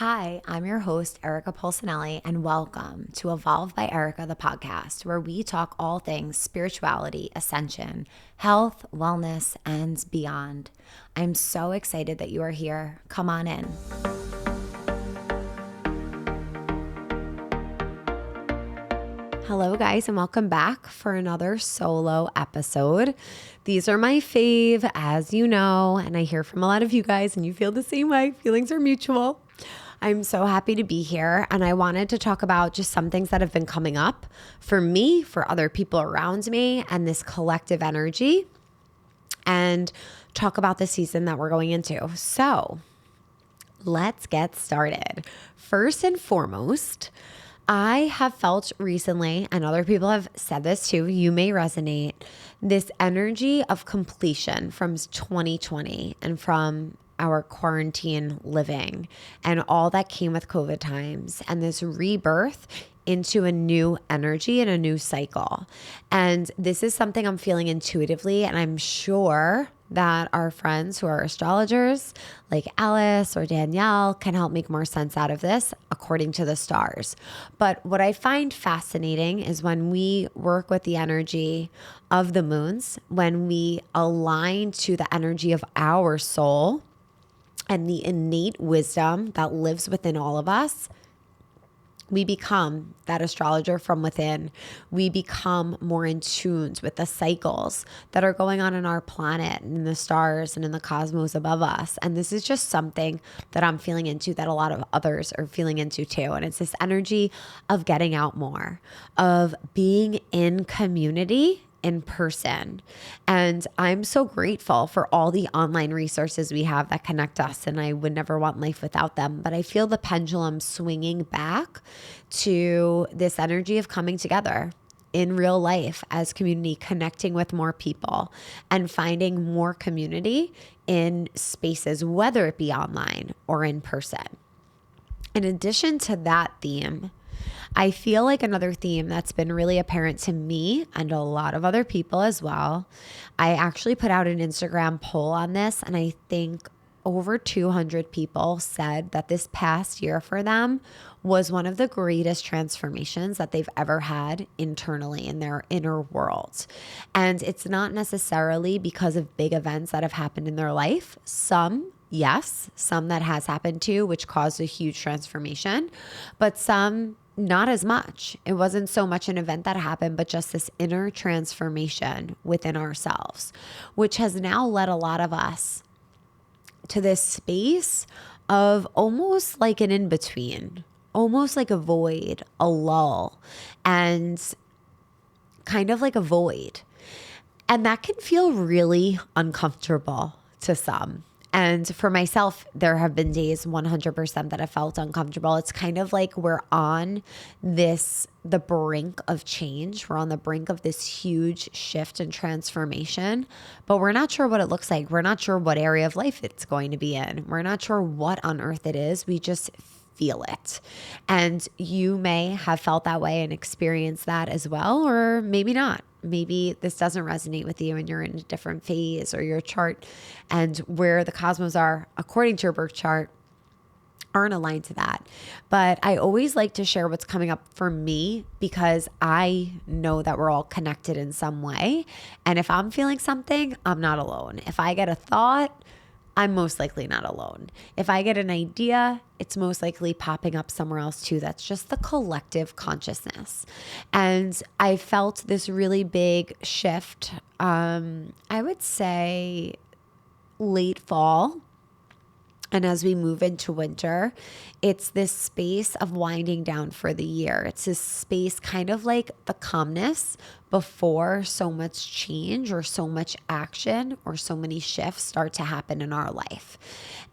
Hi, I'm your host, Erica Polsinelli, and welcome to Evolve by Erica, the podcast, where we talk all things spirituality, ascension, health, wellness, and beyond. I'm so excited that you are here. Come on in. Hello, guys, and welcome back for another solo episode. These are my fave, as you know, and I hear from a lot of you guys, and you feel the same way. Feelings are mutual. I'm so happy to be here, and I wanted to talk about just some things that have been coming up for me, for other people around me, and this collective energy, and talk about the season that we're going into. So let's get started. First and foremost, I have felt recently, and other people have said this too, you may resonate, this energy of completion from 2020 and from our quarantine living and all that came with COVID times, and this rebirth into a new energy and a new cycle. And this is something I'm feeling intuitively, and I'm sure that our friends who are astrologers like Alice or Danielle can help make more sense out of this according to the stars. But what I find fascinating is when we work with the energy of the moons, when we align to the energy of our soul and the innate wisdom that lives within all of us, we become that astrologer from within. We become more in tune with the cycles that are going on in our planet and in the stars and in the cosmos above us. And this is just something that I'm feeling into, that a lot of others are feeling into too. And it's this energy of getting out more, of being in community, in person. And I'm so grateful for all the online resources we have that connect us, and I would never want life without them. But I feel the pendulum swinging back to this energy of coming together in real life as community, connecting with more people and finding more community in spaces, whether it be online or in person. In addition to that theme, I feel like another theme that's been really apparent to me and a lot of other people as well. I actually put out an Instagram poll on this, and I think over 200 people said that this past year for them was one of the greatest transformations that they've ever had internally in their inner world. And it's not necessarily because of big events that have happened in their life. Some, yes, some that has happened to, which caused a huge transformation, but some not as much. It wasn't so much an event that happened, but just this inner transformation within ourselves, which has now led a lot of us to this space of almost like an in-between, almost like a void, a lull, and kind of like a void. And that can feel really uncomfortable to some. And for myself, there have been days 100% that I felt uncomfortable. It's kind of like we're on the brink of change. We're on the brink of this huge shift and transformation, but we're not sure what it looks like. We're not sure what area of life it's going to be in. We're not sure what on earth it is. We just feel it. And you may have felt that way and experienced that as well, or maybe not. Maybe this doesn't resonate with you and you're in a different phase, or your chart and where the cosmos are according to your birth chart aren't aligned to that. But I always like to share what's coming up for me, because I know that we're all connected in some way. And if I'm feeling something, I'm not alone. If I get a thought, I'm most likely not alone. If I get an idea, it's most likely popping up somewhere else too. That's just the collective consciousness. And I felt this really big shift, I would say late fall. And as we move into winter, it's this space of winding down for the year. It's this space kind of like the calmness before so much change or so much action or so many shifts start to happen in our life.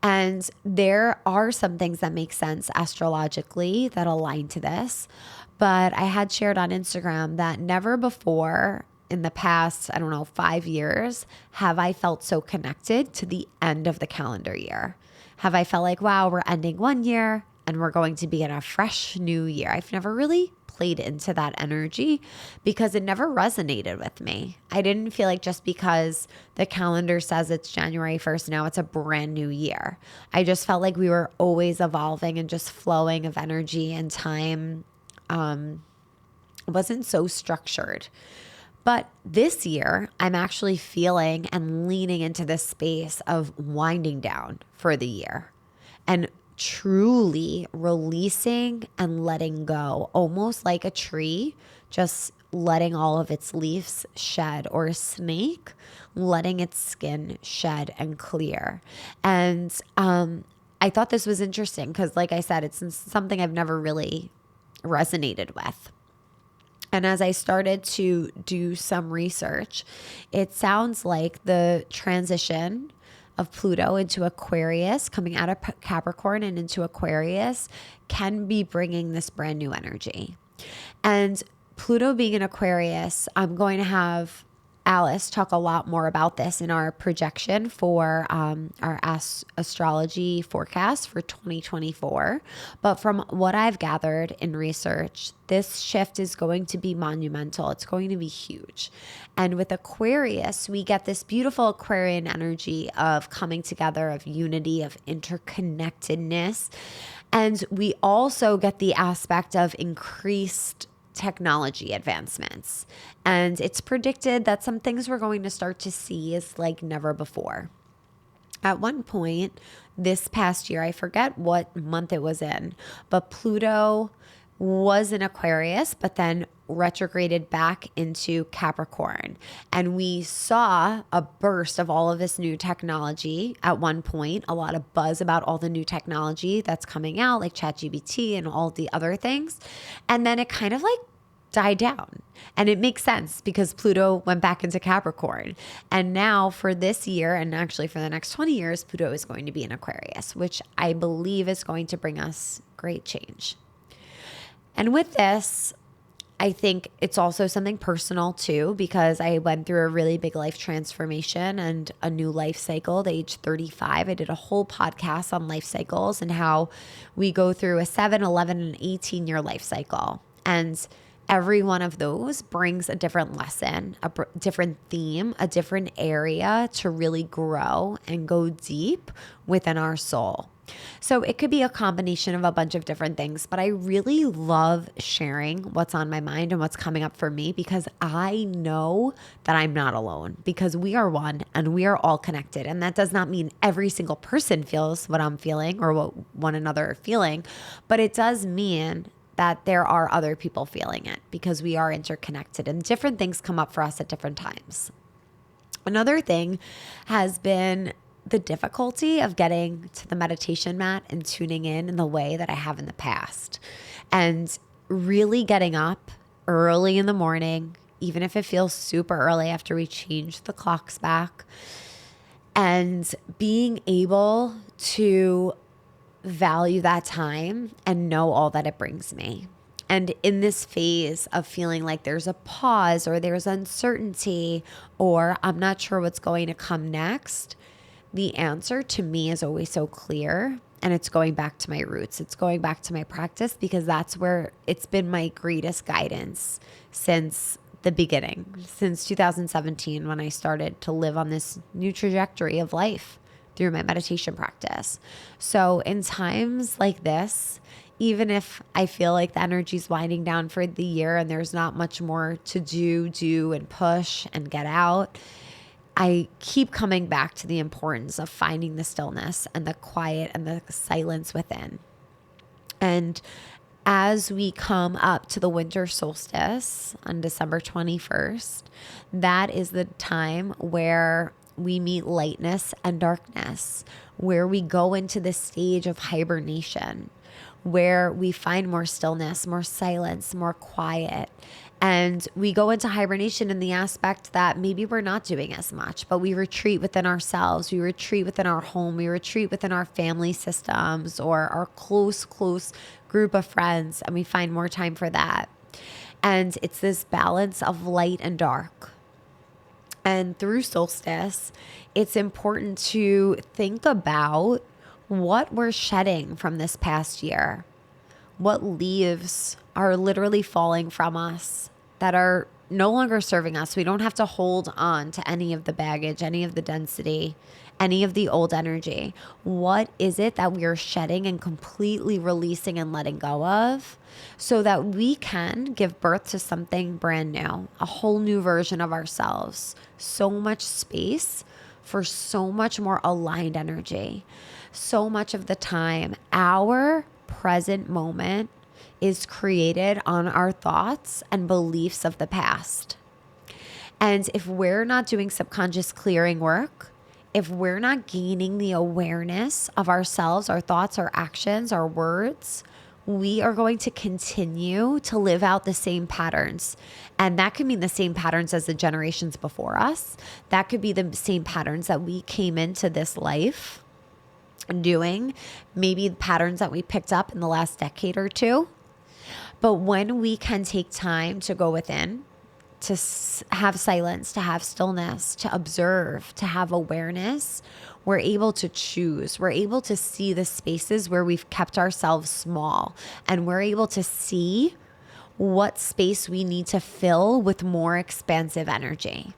And there are some things that make sense astrologically that align to this. But I had shared on Instagram that never before in the past, 5 years, have I felt so connected to the end of the calendar year. Have I felt like, wow, we're ending one year and we're going to be in a fresh new year. I've never really played into that energy because it never resonated with me. I didn't feel like just because the calendar says it's January 1st, now it's a brand new year. I just felt like we were always evolving and just flowing of energy and time wasn't so structured. But this year, I'm actually feeling and leaning into this space of winding down for the year and truly releasing and letting go, almost like a tree, just letting all of its leaves shed, or a snake letting its skin shed and clear. And I thought this was interesting because, like I said, it's something I've never really resonated with. And as I started to do some research, it sounds like the transition of Pluto into Aquarius, coming out of Capricorn and into Aquarius, can be bringing this brand new energy. And Pluto being in Aquarius, I'm going to have Alice talk a lot more about this in our projection for our astrology forecast for 2024. But from what I've gathered in research, this shift is going to be monumental. It's going to be huge. And with Aquarius, we get this beautiful Aquarian energy of coming together, of unity, of interconnectedness. And we also get the aspect of increased technology advancements. And it's predicted that some things we're going to start to see is like never before. At one point this past year, I forget what month it was in, but Pluto was in Aquarius, but then retrograded back into Capricorn. And we saw a burst of all of this new technology at one point, a lot of buzz about all the new technology that's coming out, like ChatGPT and all the other things. And then it kind of like died down. And it makes sense because Pluto went back into Capricorn. And now for this year, and actually for the next 20 years, Pluto is going to be in Aquarius, which I believe is going to bring us great change. And with this, I think it's also something personal too, because I went through a really big life transformation and a new life cycle at age 35. I did a whole podcast on life cycles and how we go through a 7, 11, and 18-year life cycle. And every one of those brings a different lesson, a different theme, a different area to really grow and go deep within our soul. So it could be a combination of a bunch of different things, but I really love sharing what's on my mind and what's coming up for me because I know that I'm not alone, because we are one and we are all connected. And that does not mean every single person feels what I'm feeling or what one another are feeling, but it does mean that there are other people feeling it because we are interconnected and different things come up for us at different times. Another thing has been the difficulty of getting to the meditation mat and tuning in the way that I have in the past, and really getting up early in the morning, even if it feels super early after we change the clocks back, and being able to value that time and know all that it brings me. And in this phase of feeling like there's a pause or there's uncertainty or I'm not sure what's going to come next, the answer to me is always so clear, and it's going back to my roots. It's going back to my practice because that's where it's been my greatest guidance since the beginning, since 2017 when I started to live on this new trajectory of life through my meditation practice. So in times like this, even if I feel like the energy's winding down for the year and there's not much more to do and push and get out, I keep coming back to the importance of finding the stillness and the quiet and the silence within. And as we come up to the winter solstice on December 21st, that is the time where we meet lightness and darkness, where we go into the stage of hibernation, where we find more stillness, more silence, more quiet. And we go into hibernation in the aspect that maybe we're not doing as much, but we retreat within ourselves. We retreat within our home. We retreat within our family systems or our close group of friends. And we find more time for that. And it's this balance of light and dark. And through solstice, it's important to think about what we're shedding from this past year. What leaves are literally falling from us that are no longer serving us. We don't have to hold on to any of the baggage, any of the density, any of the old energy. What is it that we are shedding and completely releasing and letting go of so that we can give birth to something brand new, a whole new version of ourselves? So much space for so much more aligned energy. So much of the time, our present moment is created on our thoughts and beliefs of the past. And if we're not doing subconscious clearing work, if we're not gaining the awareness of ourselves, our thoughts, our actions, our words, we are going to continue to live out the same patterns. And that could mean the same patterns as the generations before us. That could be the same patterns that we came into this life doing, maybe patterns that we picked up in the last decade or two. But when we can take time to go within, to have silence, to have stillness, to observe, to have awareness, we're able to choose. We're able to see the spaces where we've kept ourselves small, and we're able to see what space we need to fill with more expansive energy.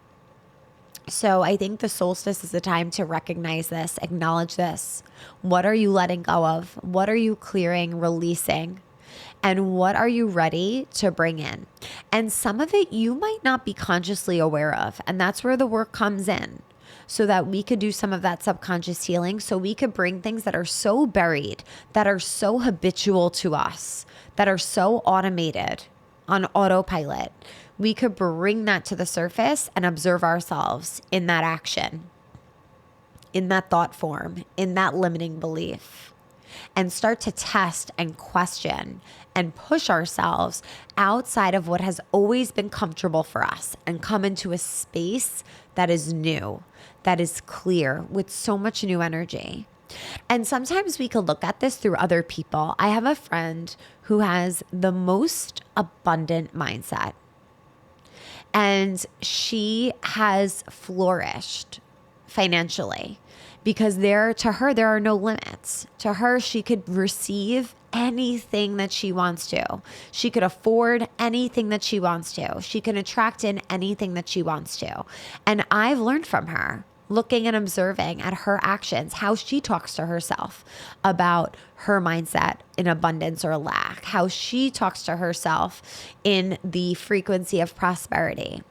So I think the solstice is the time to recognize this, acknowledge this. What are you letting go of? What are you clearing, releasing? And what are you ready to bring in? And some of it you might not be consciously aware of. And that's where the work comes in, so that we could do some of that subconscious healing, so we could bring things that are so buried, that are so habitual to us, that are so automated on autopilot. We could bring that to the surface and observe ourselves in that action, in that thought form, in that limiting belief, and start to test and question and push ourselves outside of what has always been comfortable for us and come into a space that is new, that is clear, with so much new energy. And sometimes we could look at this through other people. I have a friend who has the most abundant mindset, and she has flourished financially because to her, there are no limits. To her, she could receive anything that she wants to. She could afford anything that she wants to. She can attract in anything that she wants to. And I've learned from her, looking and observing at her actions, how she talks to herself about her mindset in abundance or lack, how she talks to herself in the frequency of prosperity.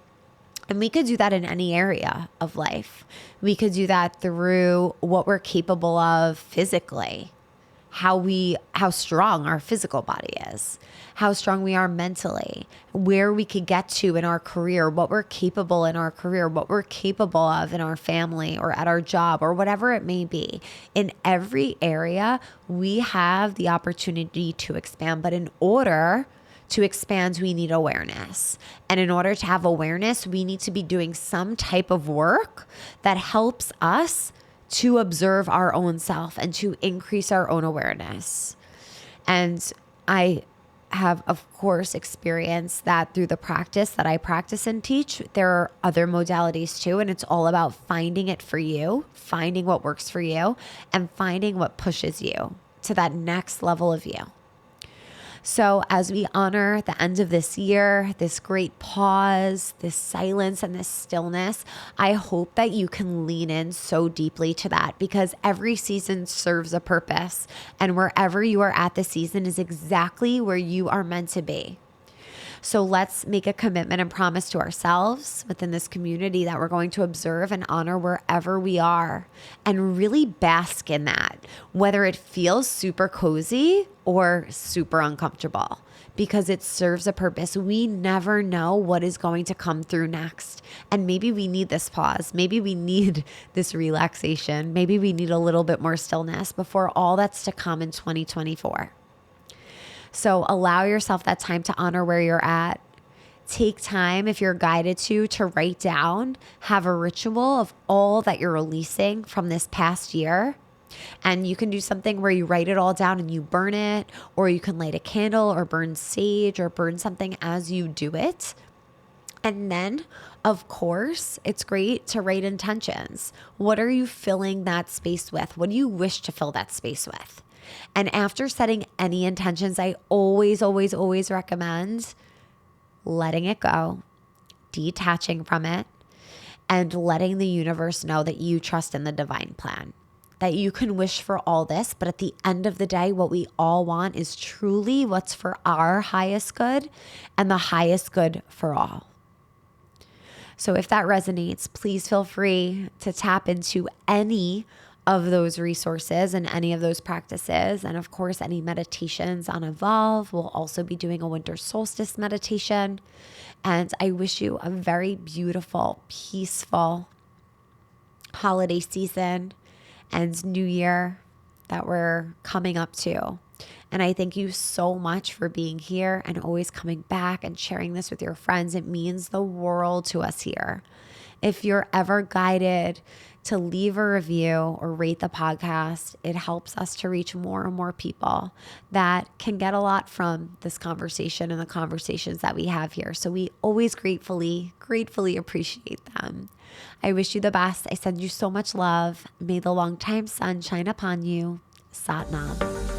And we could do that in any area of life. We could do that through what we're capable of physically, how strong our physical body is, how strong we are mentally, where we could get to in our career, what we're capable in our career, what we're capable of in our family or at our job or whatever it may be. In every area, we have the opportunity to expand. But in order to expand, we need awareness. And in order to have awareness, we need to be doing some type of work that helps us to observe our own self and to increase our own awareness. And I have, of course, experienced that through the practice that I practice and teach. There are other modalities too, and it's all about finding it for you, finding what works for you, and finding what pushes you to that next level of you. So as we honor the end of this year, this great pause, this silence, and this stillness, I hope that you can lean in so deeply to that, because every season serves a purpose, and wherever you are at this season is exactly where you are meant to be. So let's make a commitment and promise to ourselves within this community that we're going to observe and honor wherever we are and really bask in that, whether it feels super cozy or super uncomfortable, because it serves a purpose. We never know what is going to come through next. And maybe we need this pause. Maybe we need this relaxation. Maybe we need a little bit more stillness before all that's to come in 2024. So allow yourself that time to honor where you're at. Take time, if you're guided to write down, have a ritual of all that you're releasing from this past year. And you can do something where you write it all down and you burn it, or you can light a candle or burn sage or burn something as you do it. And then, of course, it's great to write intentions. What are you filling that space with? What do you wish to fill that space with? And after setting any intentions, I always, always, always recommend letting it go, detaching from it, and letting the universe know that you trust in the divine plan, that you can wish for all this. But at the end of the day, what we all want is truly what's for our highest good and the highest good for all. So if that resonates, please feel free to tap into any of those resources and any of those practices. And of course, any meditations on Evolve. We'll also be doing a winter solstice meditation. And I wish you a very beautiful, peaceful holiday season and new year that we're coming up to. And I thank you so much for being here and always coming back and sharing this with your friends. It means the world to us here. If you're ever guided to leave a review or rate the podcast, it helps us to reach more and more people that can get a lot from this conversation and the conversations that we have here. So we always gratefully appreciate them. I wish you the best. I send you so much love. May the longtime sun shine upon you. Sat Nam.